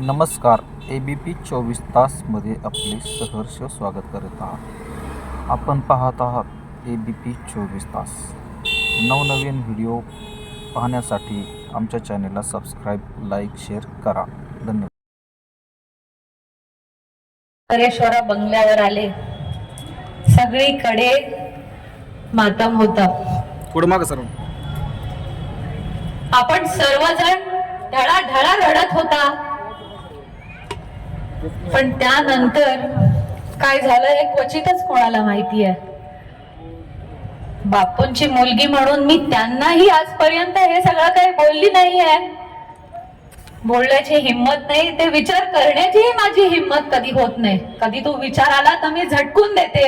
नमस्कार. ABP 24 तासमध्ये आपले सहर्ष स्वागत करत आहात. आपण पाहत आहात ABP 24 तास. नवनवीन व्हिडिओ पाहण्यासाठी आमच्या चॅनेलला सबस्क्राईब, लाईक, शेअर करा. धन्यवाद. परेश्वरा बंगल्यावर आले. सगळीकडे मातम होता. पुढे माग सर. आपण सर्वजण ढळाढळा रडत होता. पण त्यानंतर काय झालं हे क्वचितच कोणाला माहिती आहे. बापूंची मुलगी म्हणून मी त्यांनाही आजपर्यंत हे सगळं काही बोलली नाही आहे. बोलण्याची हिंमत नाही, ते विचार करण्याचीही माझी हिंमत कधी होत नाही. कधी तो विचार आला तर मी झटकून देते.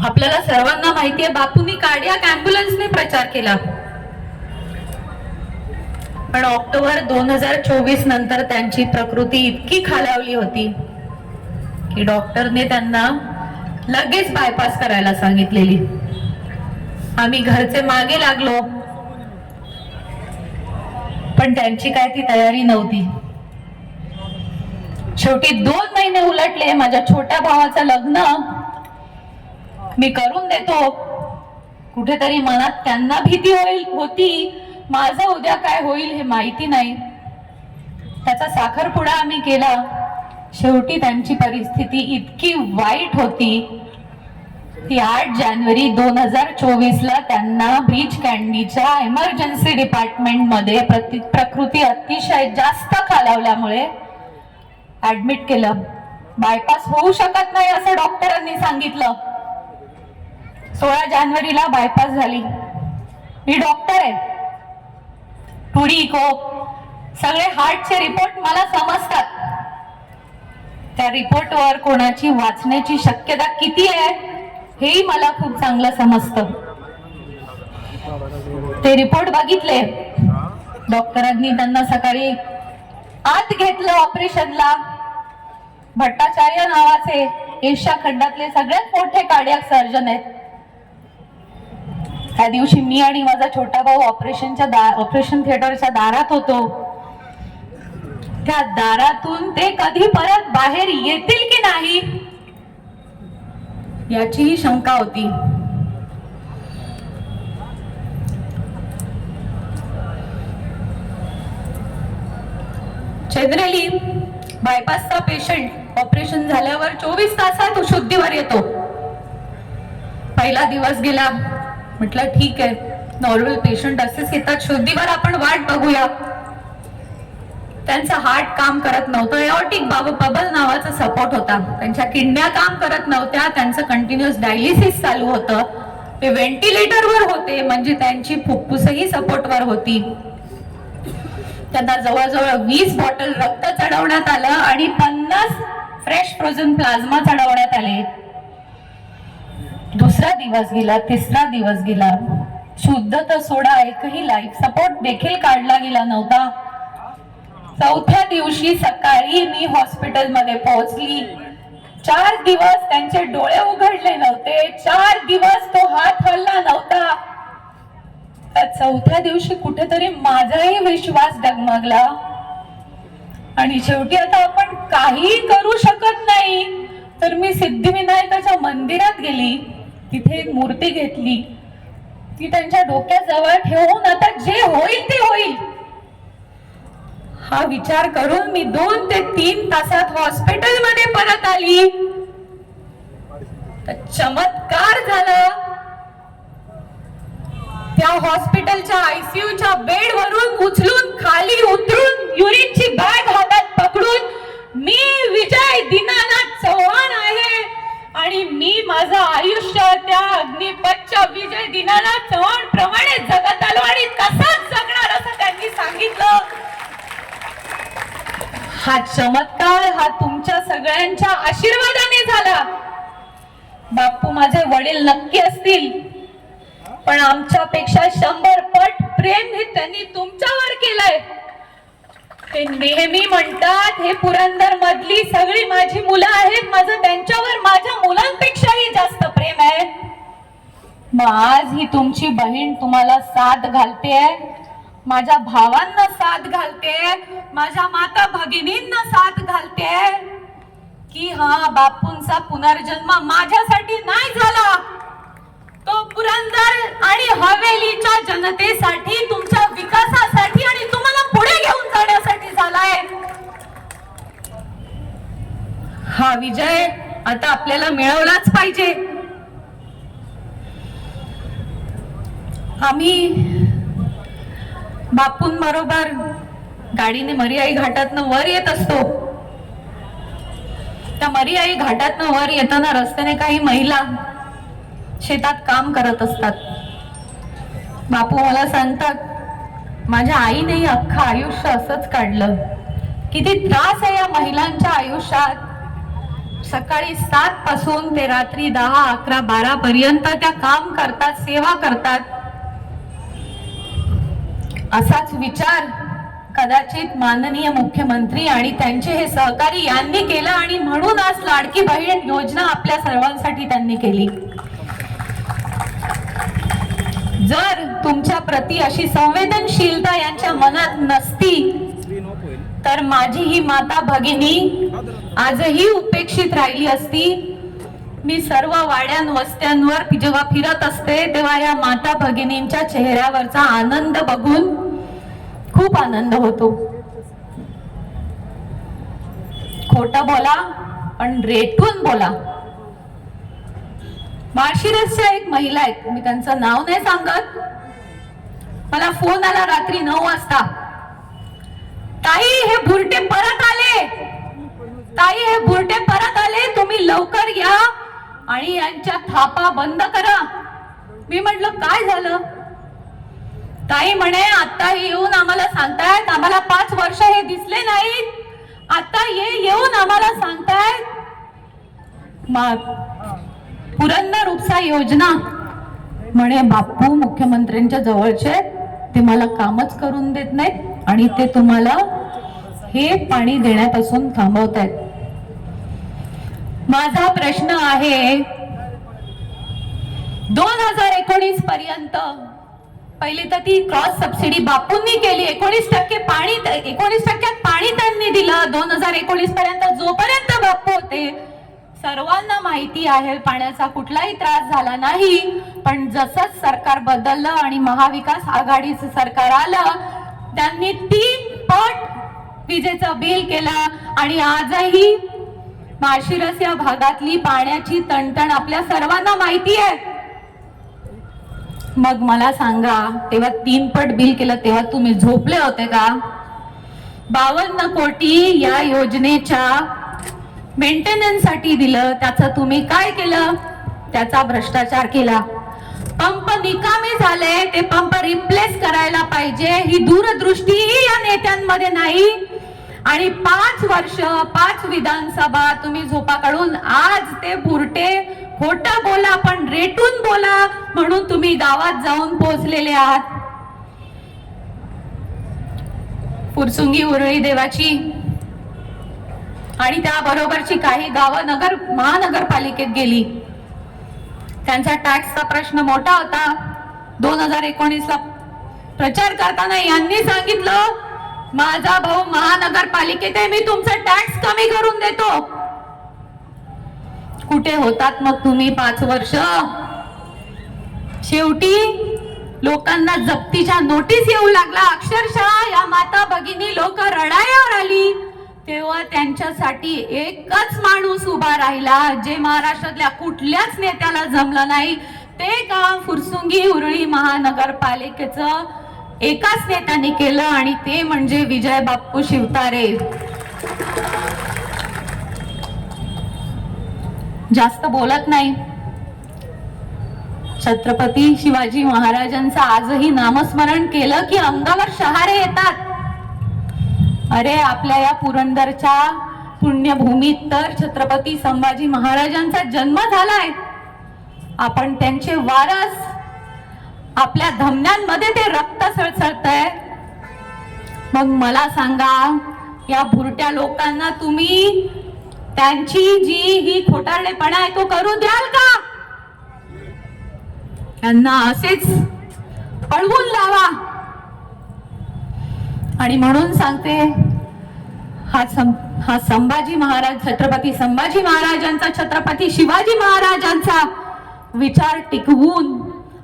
आपल्याला सर्वांना माहिती आहे बापूंनी कार्डियाक ॲम्ब्युलन्सने प्रचार केला. पण ऑक्टोबर 2024 नंतर त्यांची प्रकृती इतकी खालावली होती की डॉक्टरने त्यांना लगेच बायपास करायला सांगितलेली. आम्ही घरचे मागे लागलो, पण त्यांची काय ती तयारी नव्हती. शेवटी 2 महिने उलटले. माझ्या छोट्या भावाचं लग्न मी करून देतो. कुठेतरी मनात त्यांना भीती होती, माझं उद्या काय होईल हे माहिती नाही. त्याचा साखरपुडा आम्ही केला. शेवटी त्यांची परिस्थिती इतकी वाईट होती की 8 जानेवारी 2024 ला त्यांना ब्रीच कँडीच्या इमर्जन्सी डिपार्टमेंट मध्ये प्रकृती अतिशय जास्त खालावल्यामुळे ऍडमिट केलं. बायपास होऊ शकत नाही असं डॉक्टरांनी सांगितलं. 16 जानेवारीला बायपास झाली. मी डॉक्टर आहे. सगळे हार्टचे रिपोर्ट मला समजतात. त्या रिपोर्टवर कोणाची वाचण्याची शक्यता किती आहे हेही मला खूप चांगलं समजतं. ते रिपोर्ट बघितले. डॉक्टरांनी त्यांना सकाळी आत घेतलं ऑपरेशनला. भट्टाचार्य नावाचे एशिया खंडातले सगळ्यात मोठे कार्डियाक सर्जन आहेत. त्या दिवशी मी आणि माझा छोटा भाऊ ऑपरेशन थिएटरच्या दारात होतो. त्या दारातून ते कधी परत बाहेर येतील की नाही याचीही शंका होती. जनरली बायपासचा पेशंट ऑपरेशन झाल्यावर 24 तासात शुद्धीवर येतो. पहिला दिवस गेला. म्हटलं ठीक आहे, नॉर्मल पेशंट असेच येतात शुद्धीवर, आपण वाट बघूया. त्यांचा हार्ट काम करत नव्हतं. एओर्टिक बबल नावाचा सपोर्ट होता. त्यांच्या किडन्या काम करत नव्हत्या. त्यांचं कंटिन्युअस डायलिसिस चालू होतं. ते व्हेंटिलेटरवर होते, म्हणजे त्यांची फुफ्फुसही सपोर्टवर होती. त्यांना जवळजवळ 20 बॉटल रक्त चढवण्यात आलं आणि 50 फ्रेश फ्रोझन प्लाझ्मा चढवण्यात आले. दुसरा दिवस गेला, तिसरा दिवस गेला. शुद्ध तर सोडा, एकही लाईफ सपोर्ट देखील काढला गेला नव्हता. चौथ्या दिवशी सकाळी मी हॉस्पिटलमध्ये पोहोचली. 4 दिवस त्यांचे डोळे उघडले नव्हते. 4 दिवस तो हात हलला नव्हता. तर चौथ्या दिवशी कुठेतरी माझाही विश्वास डगमगला. आणि शेवटी आता आपण काही करू शकत नाही, तर मी सिद्धिविनायकाच्या मंदिरात गेली. तिथे एक मूर्ती घेतली. ती त्यांच्या डोक्याजवळ ठेवून आता जे होईल ते होईल हा विचार करून मी 2 ते 3 तासात हॉस्पिटलमध्ये परत आली. तर चमत्कार झाला. त्या हॉस्पिटलच्या आयसीयूच्या बेडवरून उचलून खाली उतरून युरिनची बॅग हातात पकडून मी विजय दीनानाथ चव्हाण आहे आणि मी माझं आयुष्य त्या अग्निपथच्या विजय दीनानाथ चव्हाण प्रमाणे जगत आलो आणि कसाच जगणार असं त्यांनी सांगितलं. हा चमत्कार हा तुमच्या सगळ्यांच्या आशीर्वादाने झाला. बापू माझे वडील नक्की असतील, पण आमच्यापेक्षा 100 पट प्रेम हे त्यांनी तुमच्यावर केलंय. ते नेहमी म्हणतात हे पुरंदर मधली सगळी माझी मुलं आहेत, माझं त्यांच्यावर माझ्या मुलांपेक्षाही जास्त प्रेम आहे. मग आज ही तुमची बहीण तुम्हाला साथ घालते. माझ्या भावांना साथ घालते, माझ्या माता भगिनींना साथ घालते की हा बापूंचा पुनर्जन्म माझ्यासाठी नाही झाला, तो पुरंदर आणि हवेलीच्या जनतेसाठी, तुमच्या विकासासाठी आणि तुम्हाला पुढे घेऊन जाण्यासाठी झालाय. हा विजय आता आपल्याला मिळवलाच पाहिजे. आम्ही बापूंबरोबर गाडीने मरियाई घाटातनं वर येत असतो. त्या मरियाई घाटातनं वर येताना रस्त्याने काही महिला शेतात काम करत असतात. बापू मला सांगतात, माझ्या आईने अख्खं आयुष्य असंच काढलं. किती त्रास आहे या महिलांच्या आयुष्यात. सकाळी 7 पासून ते रात्री 10, 11, 12 पर्यंत त्या काम करतात, सेवा करतात. असाच विचार कदाचित माननीय मुख्यमंत्री आणि त्यांचे हे सहकारी यांनी केला आणि म्हणून आज लाडकी बहीण योजना आपल्या सर्वांसाठी त्यांनी केली. जर तुमच्या प्रती अशी संवेदनशीलता यांच्या मनात नसती तर माझी ही माता भगिनी आजही उपेक्षित राहिली असती. मी सर्व वाड्यां वस्त्यांवर जेव्हा फिरत असते तेव्हा या माता भगिनींच्या चेहऱ्यावरचा आनंद बघून खूप आनंद होतो. खोटं बोला पण रेटून बोला. माळशिरसच्या एक महिला आहेत, मी त्यांचं नाव नाही सांगत. मला फोन आला रात्री 9 वाजता, ताई हे बुरटे परत आले, ताई हे बुरटे परत आले, तुम्ही लवकर या आणि यांच्या थापा बंद करा. मी म्हटलं काय झालं? ताई म्हणे आता येऊन आम्हाला सांगतायत, आम्हाला 5 वर्ष हे दिसले नाहीत, आता येऊन आम्हाला सांगतायत पुरंदर उपसा योजना म्हणे बापू मुख्यमंत्र्यांच्या जवळचे, ते मला कामच करून देत नाहीत आणि ते तुम्हाला हे पाणी देण्यापासून थांबवतायत. माझा प्रश्न आहे, 2019 पर्यंत पहिली तर ती क्रॉस सबसिडी बापूंनी केली. 19% पाणी त्यांनी दिलं. 2019 पर्यंत जोपर्यंत बापू होते सर्वांना माहिती आहे पाण्याचा कुठलाही त्रास झाला नाही. पण जसंच सरकार बदललं आणि महाविकास आघाडीचं सरकार आलं, त्यांनी 3 पट विजेचं बिल केलं आणि आजही माळशिरस या भागातली पाण्याची तणतण आपल्या सर्वांना माहिती आहे. मग मला सांगा, तेव्हा 3 पट बिल केलं तेव्हा तुम्ही झोपले होते का? 52 कोटी या योजनेच्या मेंटेनन्स साठी दिलं, त्याचं तुम्ही काय केलं? त्याचा भ्रष्टाचार केला. पंप निकामी झाले, ते पंप रिप्लेस करायला पाहिजे ही दूरदृष्टीही या नेत्यांमध्ये नाही. आणि 5 वर्ष 5 विधानसभा तुम्ही झोपा काढून आज ते बुरटे खोटं बोला पण रेटून बोला म्हणून तुम्ही गावात जाऊन पोहोचलेले आहात. फुरसुंगी उरळी देवाची आणि त्याबरोबरची काही गावं महानगरपालिकेत गेली. त्यांचा टॅक्सचा प्रश्न मोठा होता. 2019 ला प्रचार करताना यांनी सांगितलं, माझा भाऊ महानगरपालिकेत आहे, मी तुमचा टॅक्स कमी करून देतो. कुठे होतात मग तुम्ही 5 वर्ष? शेवटी लोकांना जप्तीच्या नोटीस येऊ लागला. अक्षरशः या माता भगिनी लोक रडायवर आली. तेव्हा त्यांच्यासाठी एकच माणूस उभा राहिला, जे महाराष्ट्रातल्या कुठल्याच नेत्याला जमलं नाही. ते काम फुरसुंगी उरळी महानगरपालिकेचं एकाच नेत्याने केलं आणि ते म्हणजे विजय बाप्पू शिवतारे. जास्त बोलत नाही. छत्रपती शिवाजी महाराजांचं आजही नामस्मरण केलं की अंगावर शहारे येतात. अरे आपल्या या पुरंदरच्या पुण्यभूमीत तर छत्रपती संभाजी महाराजांचा जन्म झालाय. आपण त्यांचे वारस, आपल्या धमन्यांमध्ये ते रक्त सळसळतंय. मग मला सांगा, या भुरट्या लोकांना तुम्ही त्यांची जी ही खोटारडेपणा आहे तो करू द्याल का? त्यांना असेच पळवून लावा. आणि म्हणून सांगते, हा संभाजी महाराज, छत्रपती संभाजी महाराजांचा, छत्रपती शिवाजी महाराजांचा विचार टिकवून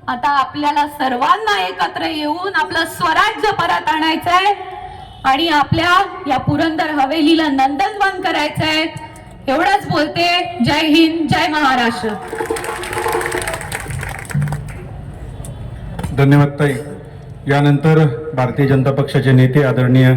आता आपल्याला सर्वांना एकत्र येऊन आपलं स्वराज्य परत आणायचंय आणि आपल्या या पुरंदर हवेलीला नंदनवन करायचंय. एवढंच बोलते. जय हिंद, जय महाराष्ट्र. धन्यवाद ताई. यानंतर भारतीय जनता पक्षाचे नेते आदरणीय